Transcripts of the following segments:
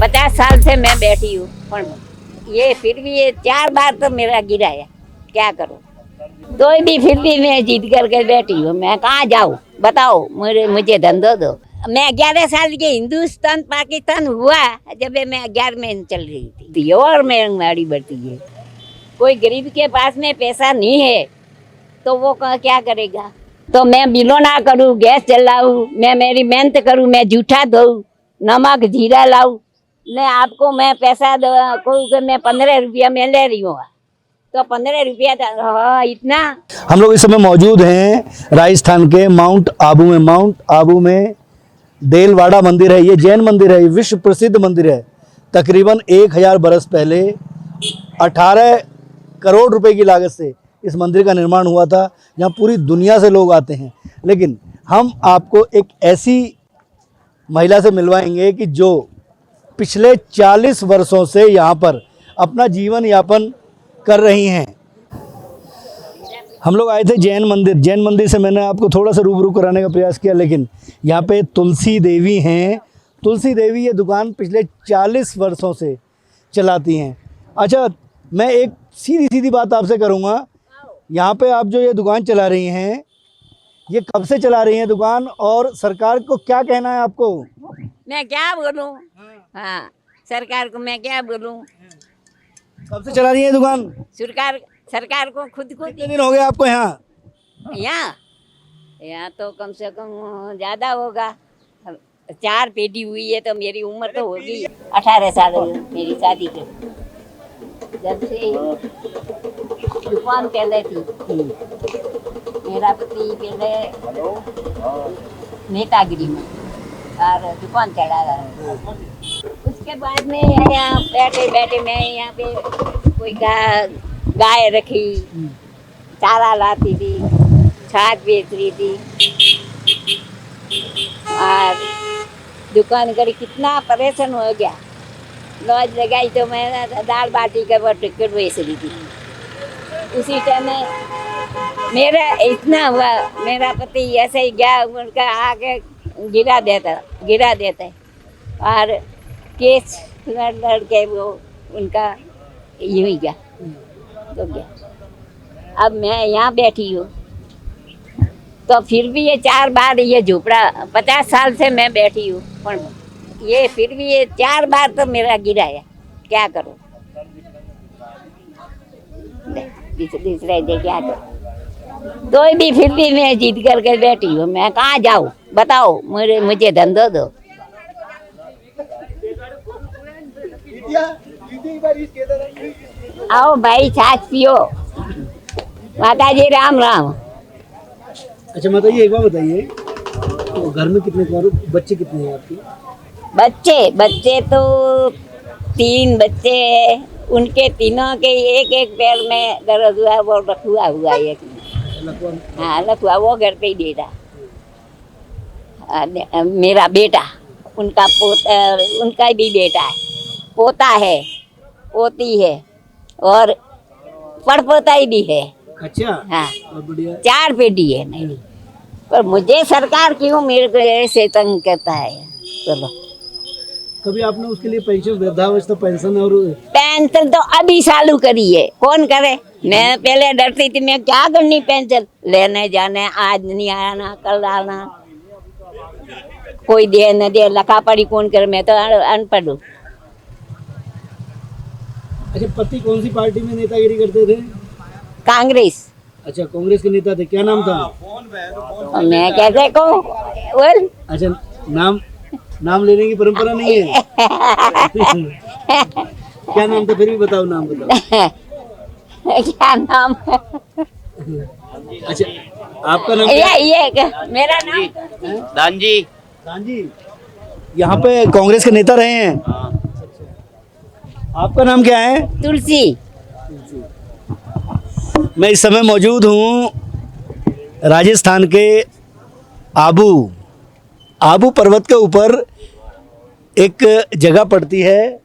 50 साल से मैं बैठी हूँ, पर ये फिर भी ये 4 बार तो मेरा गिरा है। क्या करूँ? तो भी फिर भी मैं जीत करके बैठी हूँ। मैं कहाँ जाऊँ बताओ, मुझे धंधो दो। मैं 11 साल के हिंदुस्तान पाकिस्तान हुआ जब मैं 11 में चल रही थी और महंगाई बढ़ती है। कोई गरीब के पास में पैसा नहीं है तो वो क्या करेगा? तो मैं बिलो ना करूँ, गैस जलाऊँ, मैं मेरी मेहनत करूँ, मैं जूठा धोऊँ, नमक जीरा लाऊँ, मैं आपको मैं पैसा कहूँ कि मैं 15 रुपया में ले रही हूँ, तो 15 रुपया इतना। हम लोग इस समय मौजूद हैं राजस्थान के माउंट आबू में। माउंट आबू में देलवाड़ा मंदिर है, ये जैन मंदिर है, ये विश्व प्रसिद्ध मंदिर है। तकरीबन 1000 बरस पहले 18 करोड़ रुपए की लागत से इस मंदिर का निर्माण हुआ था। यहाँ पूरी दुनिया से लोग आते हैं। लेकिन हम आपको एक ऐसी महिला से मिलवाएंगे कि जो पिछले 40 वर्षों से यहाँ पर अपना जीवन यापन कर रही हैं। हम लोग आए थे जैन मंदिर। जैन मंदिर से मैंने आपको थोड़ा सा रूबरू कराने का प्रयास किया, लेकिन यहाँ पे तुलसी देवी हैं। तुलसी देवी ये दुकान पिछले 40 वर्षों से चलाती हैं। अच्छा, मैं एक सीधी सीधी बात आपसे करूँगा, यहाँ पे आप जो ये दुकान चला रही हैं, ये कब से चला रही हैं दुकान, और सरकार को क्या कहना है आपको? मैं क्या बोलूं? हाँ, सरकार को मैं क्या बोलूं? कब से चला रही है दुकान? सरकार को खुद कितने दिन हो गए आपको यहाँ? यहाँ तो कम से कम ज्यादा होगा, 4 पीढ़ी हुई है, तो मेरी उम्र तो होगी 18 साल मेरी शादी के, जब से दुकान पहले थी। मेरा पति पहले नेतागिरी में और दुकान चला रहा है। उसके बाद में यहाँ बैठे बैठे मैं यहाँ पे कोई गाय रखी, चारा लाती थी, छाछ बेच रही थी और दुकान करी। कितना परेशान हो गया। लॉज लगाई तो मैं दाल बाटी का वो टिकट बेच रही थी। उसी टाइम में मेरा इतना हुआ, मेरा पति ऐसे ही गया, उनका आके गिरा देता है और केस लड़ के वो उनका यूं ही गया तो गया। अब मैं यहाँ बैठी हूँ, तो फिर भी ये 4 बार ये झोपड़ा, 50 साल से मैं बैठी हूँ, पर ये फिर भी ये 4 बार तो मेरा गिरा है। क्या करूँ? दूसरे दे क्या करूँ? तो भी फिर भी मैं जीत करके बैठी हूँ। मैं कहाँ जाऊँ बताओ, मुझे धंधो दो। आओ भाई, छाछ पियो। माता जी राम राम। अच्छा माता जी, एक बार बताइए, तो घर में कितने बच्चे कितने हैं आपके? बच्चे तो 3 बच्चे हैं। उनके तीनों के एक पैर में दर्द हुआ, वो लकवा हुआ है। हाँ, लकवा, वो घर पे ही बेटा। मेरा बेटा, उनका पोता, उनका भी बेटा है, पोता है, पोती है और पड़पोता ही भी है। अच्छा, हाँ, बढ़िया। 4 पीढ़ी है। नहीं, पर मुझे सरकार क्यों मेरे को ऐसे तंग करता है? चलो, कभी आपने उसके लिए पेंशन, वृद्धावस्था पेंशन और पेंशन तो अभी चालू करी है, कौन करे? मैं पहले डरती थी, मैं क्या करनी पेंशन लेने जाने, आज नहीं आना कल आना, कोई दे न दे, लखा पड़ी कौन करे? मैं तो अनपढ़ हूँ। अच्छा, पति कौन सी पार्टी में नेतागिरी करते थे? कांग्रेस। अच्छा, कांग्रेस के नेता थे, क्या नाम था? मैं कैसे कहूँ बोल? अच्छा, नाम लेने की परंपरा नहीं है। क्या नाम था, फिर भी बताओ, नाम बताओ। क्या नाम? अच्छा, आपका नाम? ये मेरा नाम दानजी। यहाँ पे कांग्रेस के नेता रहे हैं। आपका नाम क्या है? तुलसी। मैं इस समय मौजूद हूँ राजस्थान के आबू पर्वत के ऊपर एक जगह पड़ती है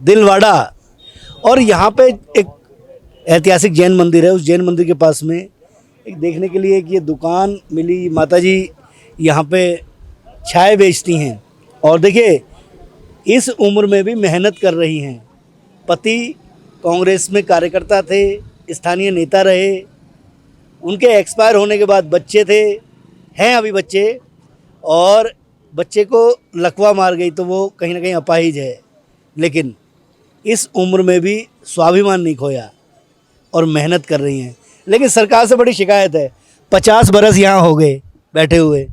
दिलवाड़ा, और यहाँ पे एक ऐतिहासिक जैन मंदिर है। उस जैन मंदिर के पास में एक देखने के लिए कि ये दुकान मिली। माताजी यहाँ पे चाय बेचती हैं, और देखिए इस उम्र में भी मेहनत कर रही हैं। पति कांग्रेस में कार्यकर्ता थे, स्थानीय नेता रहे, उनके एक्सपायर होने के बाद बच्चे थे, हैं अभी बच्चे, और बच्चे को लकवा मार गई तो वो कहीं ना कहीं अपाहिज है, लेकिन इस उम्र में भी स्वाभिमान नहीं खोया और मेहनत कर रही हैं। लेकिन सरकार से बड़ी शिकायत है, 50 बरस यहाँ हो गए बैठे हुए।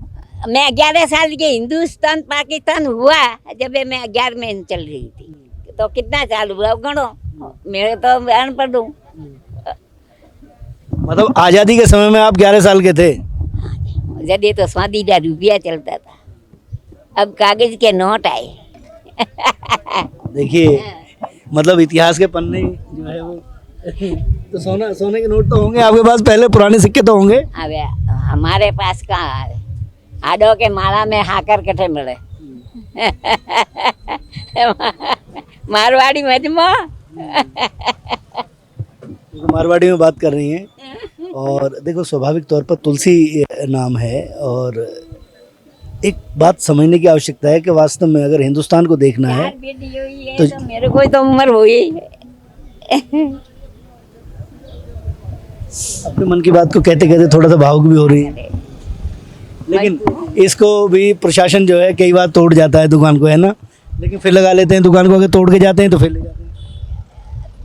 मैं 11 साल की हिंदुस्तान पाकिस्तान हुआ जब मैं 11 में चल रही थी, तो कितना साल हुआ गणो, मेरे तो अनपढ़ हूँ। मतलब आज़ादी के समय में आप 11 साल के थे? जब ये तो 100 रुपया चलता था, अब कागज के नोट आए। देखिए, मतलब इतिहास के पन्ने जो है वो तो सोने के नोट तो होंगे आपके पास, पहले पुराने सिक्के तो होंगे। अब हमारे पास कहाँ है, आडो के माला में हाकर कटे मिले। मारवाड़ी मजमा। मारवाड़ी में बात कर रही हैं, और देखो स्वाभाविक तौर पर तुलसी नाम है, और एक बात समझने की आवश्यकता है कि वास्तव में अगर हिंदुस्तान को देखना है तो मेरे को तो उम्र हुई। अपने मन की बात को कहते कहते थोड़ा सा भावुक भी हो रही है, लेकिन इसको भी प्रशासन जो है कई बार तोड़ जाता है दुकान को, है ना, लेकिन फिर लगा लेते हैं दुकान को, अगर तोड़ के जाते हैं तो फिर ले जाते हैं।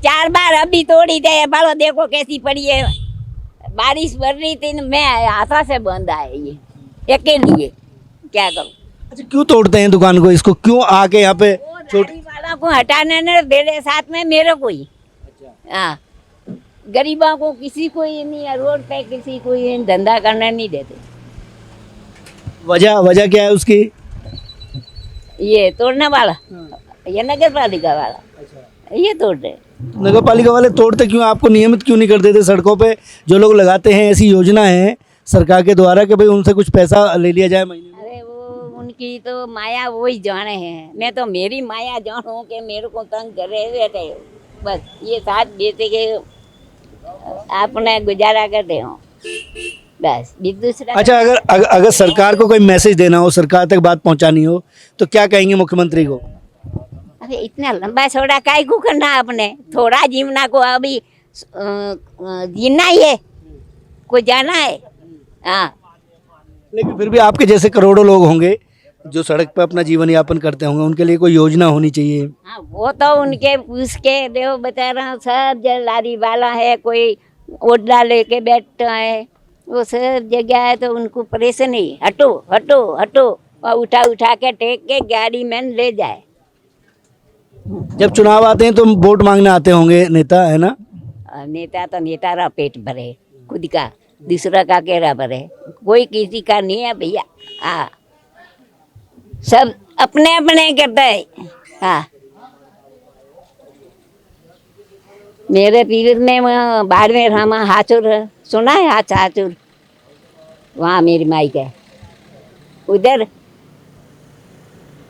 4 बार अभी तोड़ी थे, बालो देखो कैसी पड़ी है। बारिश पड़ रही थी, मैं हाथा से बंद आए ये अकेले, क्या करूं। अच्छा, क्यों तोड़ते हैं दुकान को, इसको क्यों आके यहाँ पे छोटी वाला को हटाने ने मेरे साथ में मेरे को ही। हाँ, गरीबों को किसी को ही नहीं, रोड पे किसी को ही धंधा करने नहीं देते। वजह क्या है उसकी? ये तोड़ने वाला, ये नगर पालिका वाला, ये तोड़ रहे। नगर पालिका वाले तोड़ते क्यों? आपको नियमित क्यों नहीं कर देते? सड़कों पे जो लोग लगाते हैं, ऐसी योजना है सरकार के द्वारा कि भाई उनसे कुछ पैसा ले लिया जाए महीने में। अरे वो उनकी तो माया वो ही जाने हैं, मैं तो मेरी माया जानू कि मेरे को तंग करे बैठे हो, बस ये साथ देते के अपने गुजारा करते हो, बस दूसरा। अच्छा, अगर सरकार को कोई मैसेज देना हो, सरकार तक बात पहुंचानी हो, तो क्या कहेंगे मुख्यमंत्री को? अरे इतना लंबा चौड़ा काय को करना, आपने थोड़ा जीवना को अभी जीना ही है, कोई जाना है। हाँ, लेकिन फिर भी आपके जैसे करोड़ों लोग होंगे जो सड़क पर अपना जीवन यापन करते होंगे, उनके लिए कोई योजना होनी चाहिए। हाँ, वो तो उनके पूछ के देखो, बता रहा हूँ, सब लारी वाला है, कोई ओडला लेके बैठता है, वो सब जगह है, तो उनको परेशानी, हटो हटो हटो, और उठा के टेक के गाड़ी में ले जाए। जब चुनाव आते हैं तो वोट मांगने आते होंगे नेता, है ना? नेता तो नेता रहा पेट भरे, खुद का, दूसरा का केरा भरे, कोई किसी का नहीं है भैया। हाँ, सब अपने अपने करता है। हाँ, मेरे पीर में बाड़मेर रामा हाचुर सुना है, हाचुर, वहाँ मेरी माई का, उधर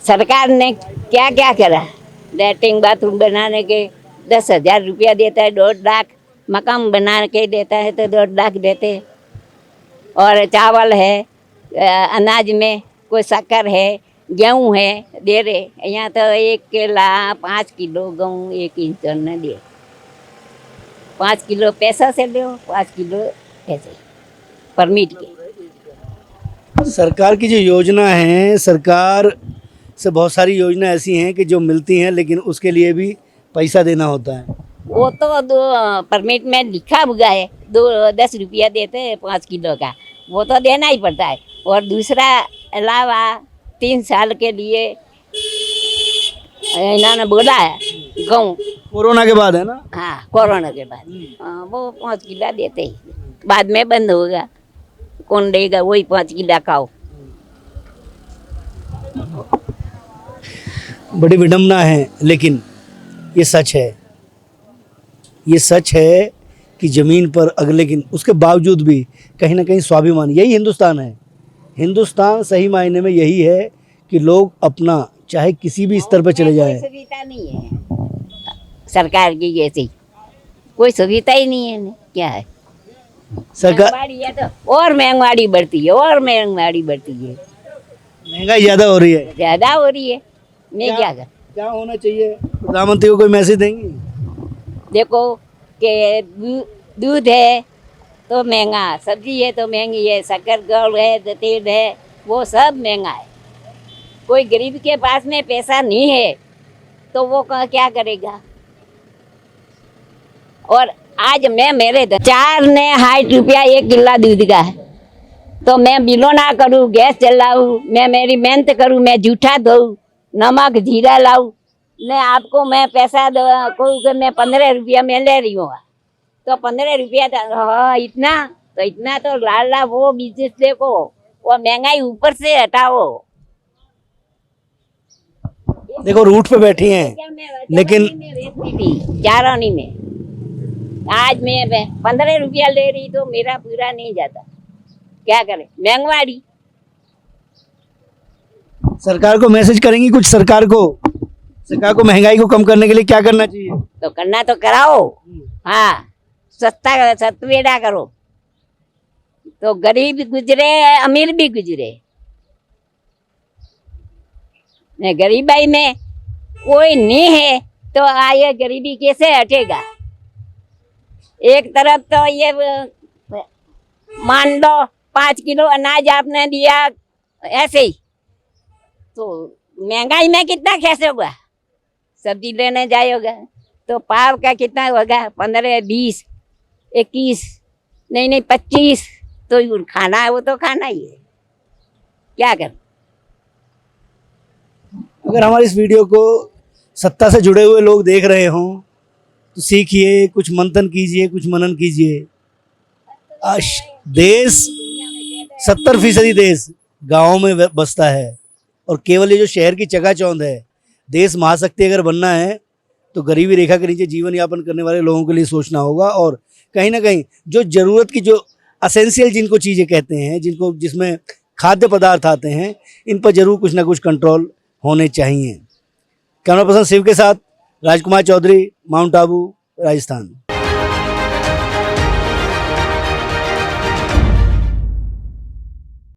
सरकार ने क्या क्या करा, लैट्रिन बाथरूम बनाने के 10,000 रुपया देता है, 1.5 लाख मकान बना के देता है तो 1.5 लाख देते, और चावल है, अनाज में कोई शक्कर है, गेहूँ है, दे रहे। यहाँ तो 1 केला 5 किलो गेहूँ 1 इंसान ने दे, 5 किलो पैसा से दो, 5 किलो पैसे परमिट के। सरकार की जो योजना है, सरकार से बहुत सारी योजना ऐसी हैं कि जो मिलती हैं, लेकिन उसके लिए भी पैसा देना होता है। वो तो 2 परमिट में लिखा हुआ है, 10 रुपया देते हैं 5 किलो का, वो तो देना ही पड़ता है। और दूसरा अलावा 3 साल के लिए इन्होंने बोला है गेहूँ, कोरोना के बाद, है ना? हाँ, कोरोना के बाद। हाँ, वो 5 किलो देते ही, बाद में बंद होगा, कौन देगा, वही 5 किलो खाओ। बड़ी विडम्बना है, लेकिन ये सच है, ये सच है कि ज़मीन पर लेकिन उसके बावजूद भी कहीं ना कहीं स्वाभिमान, यही हिंदुस्तान है। हिंदुस्तान सही मायने में यही है कि लोग अपना, चाहे किसी भी स्तर पर चले जाएं। कोई सुविधा नहीं है सरकार की, जैसी कोई सुविधा ही नहीं है। क्या है सरकार, महंगाई है तो और महंगाई बढ़ती है, और महंगाई बढ़ती है, महंगाई ज़्यादा हो रही है। ज़्यादा हो रही है। मैं क्या कर, क्या होना चाहिए, प्रधानमंत्री को कोई मैसेज देंगी? देखो कि दूध है तो महंगा, सब्जी है तो महंगी है, शक्कर गुड़ है तो तेल है, वो सब महंगा है। कोई गरीब के पास में पैसा नहीं है तो वो क्या करेगा। और आज मैं मेरे 460 1 किलो दूध का है, तो मैं बिलो ना करूँ, गैस चलाऊँ, मैं मेरी मेहनत करूँ, मैं जूठा धोऊँ, नमक जीरा लाऊँ, ने आपको मैं पैसा कहूँ कि मैं 15 रुपया में ले रही हूँ, तो 15 रुपया इतना तो इतना तो लाला वो बिजनेस देखो, वो महंगाई ऊपर से हटाओ। देखो रूट पे बैठी हैं, लेकिन चारानी में आज मैं 15 रुपया ले रही तो मेरा पूरा नहीं जाता, क्या करें, महंगवाड़ी। सरकार को मैसेज करेंगी कुछ? सरकार को महंगाई को कम करने के लिए क्या करना चाहिए? तो करना तो कराओ, हाँ, सस्ता सतवेड़ा करो तो गरीब भी गुजरे अमीर भी गुजरे। गरीबाई में कोई नहीं है तो आए गरीबी कैसे हटेगा। एक तरफ तो ये मान लो 5 किलो अनाज आपने दिया ऐसे ही, तो महंगाई में कितना कैसे हुआ। सब्जी लेने जाओगे तो पाव का कितना होगा, 15 20 21 नहीं 25, तो खाना है वो तो खाना ही है, क्या कर। अगर हमारी इस वीडियो को सत्ता से जुड़े हुए लोग देख रहे हों तो सीखिए, कुछ मंथन कीजिए, कुछ मनन कीजिए। देश 70% देश गाँव में बसता है, और केवल ये जो शहर की चकाचौंध है, देश महाशक्ति अगर बनना है तो गरीबी रेखा के नीचे जीवन यापन करने वाले लोगों के लिए सोचना होगा। और कहीं ना कहीं जो ज़रूरत की, जो असेंशियल जिनको चीज़ें कहते हैं, जिसमें खाद्य पदार्थ आते हैं, इन पर जरूर कुछ ना कुछ कंट्रोल होने चाहिए। कैमरा पर्सन शिव के साथ राजकुमार चौधरी, माउंट आबू, राजस्थान।